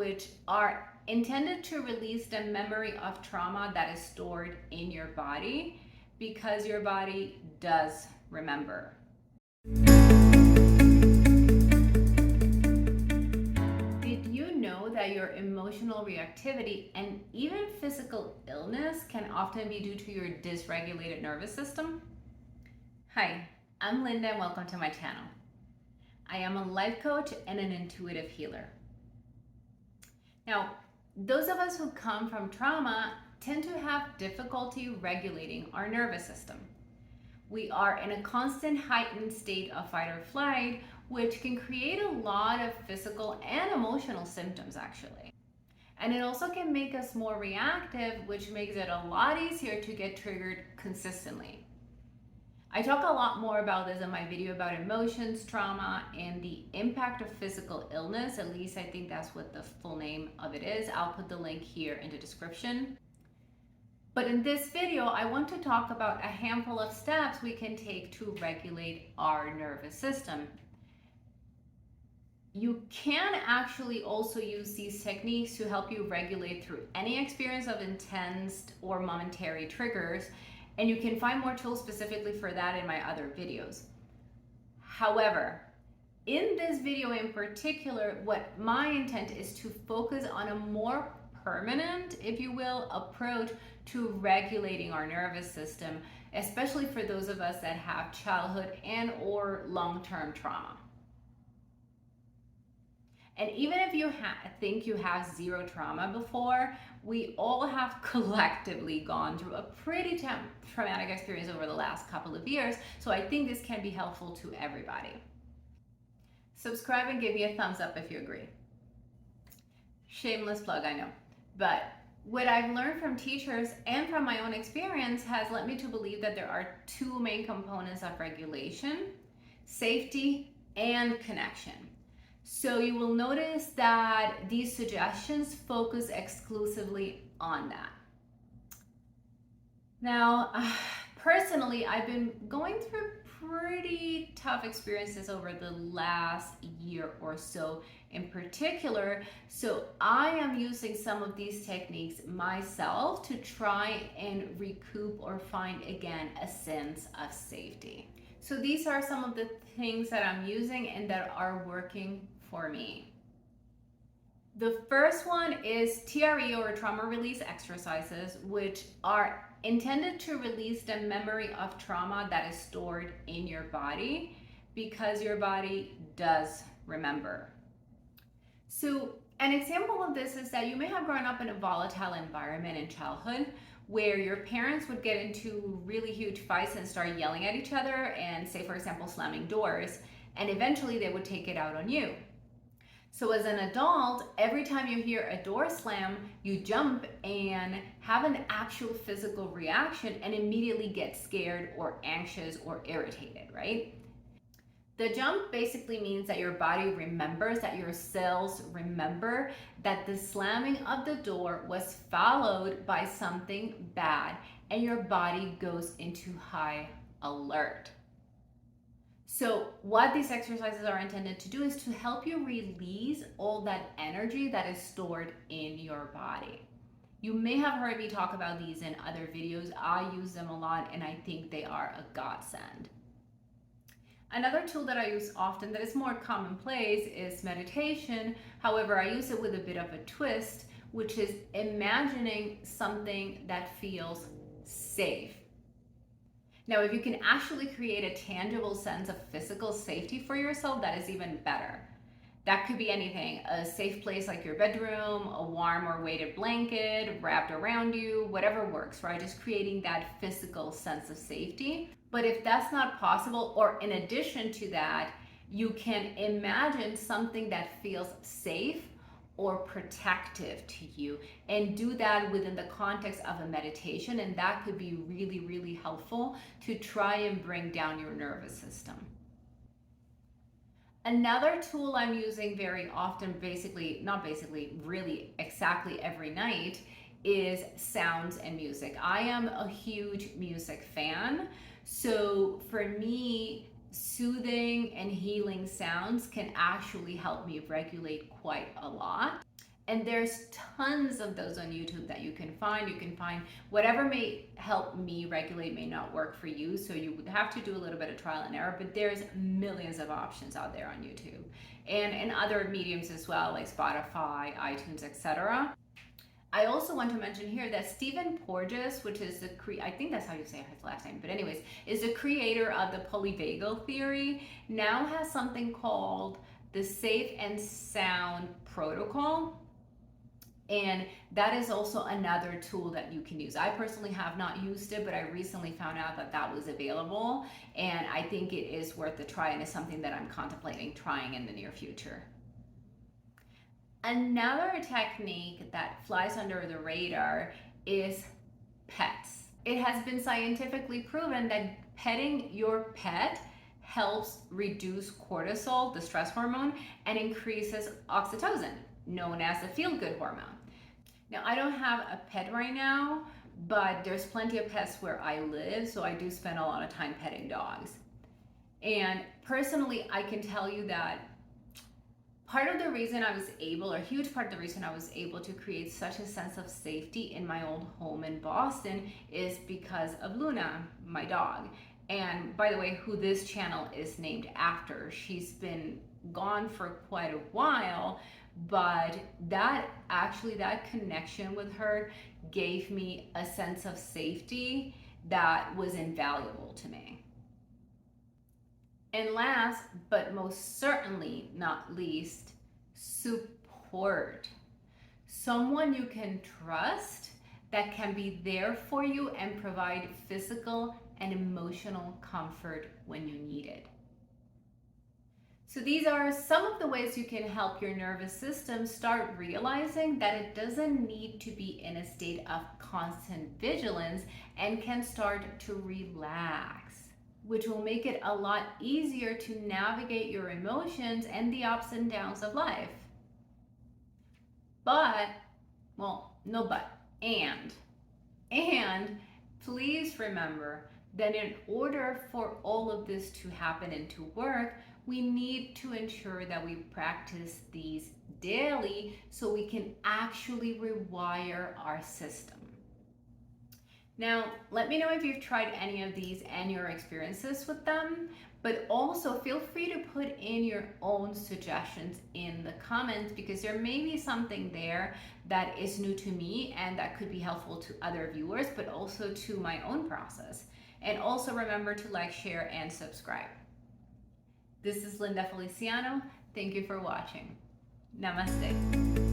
which are intended to release the memory of trauma that is stored in your body because your body does remember. Did you know that your emotional reactivity and even physical illness can often be due to your dysregulated nervous system? Hi, I'm Linda and welcome to my channel. I am a life coach and an intuitive healer. Now, those of us who come from trauma tend to have difficulty regulating our nervous system. We are in a constant heightened state of fight or flight, which can create a lot of physical and emotional symptoms actually. And it also can make us more reactive, which makes it a lot easier to get triggered consistently. I talk a lot more about this in my video about emotions, trauma, and the impact of physical illness. At least I think that's what the full name of it is. I'll put the link here in the description. But in this video, I want to talk about a handful of steps we can take to regulate our nervous system. You can actually also use these techniques to help you regulate through any experience of intense or momentary triggers, and you can find more tools specifically for that in my other videos. However, in this video in particular, what my intent is to focus on a more permanent, if you will, approach to regulating our nervous system, especially for those of us that have childhood and or long-term trauma. And even if you think you have zero trauma before, we all have collectively gone through a pretty traumatic experience over the last couple of years, so I think this can be helpful to everybody. Subscribe and give me a thumbs up if you agree. Shameless plug, I know. But what I've learned from teachers and from my own experience has led me to believe that there are two main components of regulation: safety and connection. So you will notice that these suggestions focus exclusively on that. Now, personally, I've been going through pretty tough experiences over the last year or so in particular, so I am using some of these techniques myself to try and recoup or find again a sense of safety. So these are some of the things that I'm using and that are working for me. The first one is TRE, or trauma release exercises, which are intended to release the memory of trauma that is stored in your body because your body does remember. So an example of this is that you may have grown up in a volatile environment in childhood where your parents would get into really huge fights and start yelling at each other and, say for example, slamming doors, and eventually they would take it out on you. So as an adult, every time you hear a door slam, you jump and have an actual physical reaction and immediately get scared or anxious or irritated, right? The jump basically means that your body remembers, that your cells remember that the slamming of the door was followed by something bad, and your body goes into high alert. So what these exercises are intended to do is to help you release all that energy that is stored in your body. You may have heard me talk about these in other videos. I use them a lot and I think they are a godsend. Another tool that I use often that is more commonplace is meditation. However, I use it with a bit of a twist, which is imagining something that feels safe. Now, if you can actually create a tangible sense of physical safety for yourself, that is even better. That could be anything: a safe place like your bedroom, a warm or weighted blanket wrapped around you, whatever works, right? Just creating that physical sense of safety. But if that's not possible, or in addition to that, you can imagine something that feels safe or protective to you, and do that within the context of a meditation, and that could be really, really helpful to try and bring down your nervous system. Another tool I'm using very often, really exactly every night, is sounds and music. I am a huge music fan, so for me, soothing and healing sounds can actually help me regulate quite a lot. And there's tons of those on YouTube that you can find. You can find whatever may help me regulate may not work for you. So you would have to do a little bit of trial and error, but there's millions of options out there on YouTube and in other mediums as well, like Spotify, iTunes, etc. I also want to mention here that Stephen Porges, which is I think that's how you say his last name, but anyways, is the creator of the polyvagal theory, now has something called the Safe and Sound Protocol. And that is also another tool that you can use. I personally have not used it, but I recently found out that that was available. And I think it is worth a try and is something that I'm contemplating trying in the near future. Another technique that flies under the radar is pets. It has been scientifically proven that petting your pet helps reduce cortisol, the stress hormone, and increases oxytocin, known as the feel-good hormone. Now, I don't have a pet right now, but there's plenty of pets where I live, so I do spend a lot of time petting dogs. And personally, I can tell you that part of the reason I was able, or a huge part of the reason I was able to create such a sense of safety in my old home in Boston is because of Luna, my dog. And by the way, who this channel is named after. She's been gone for quite a while, but that connection with her gave me a sense of safety that was invaluable to me. And last, but most certainly not least, support. Someone you can trust that can be there for you and provide physical and emotional comfort when you need it. So these are some of the ways you can help your nervous system start realizing that it doesn't need to be in a state of constant vigilance and can start to relax, which will make it a lot easier to navigate your emotions and the ups and downs of life. But, well, no but, and please remember that in order for all of this to happen and to work, we need to ensure that we practice these daily so we can actually rewire our system. Now, let me know if you've tried any of these and your experiences with them, but also feel free to put in your own suggestions in the comments because there may be something there that is new to me and that could be helpful to other viewers, but also to my own process. And also remember to like, share, and subscribe. This is Linda Feliciano. Thank you for watching. Namaste.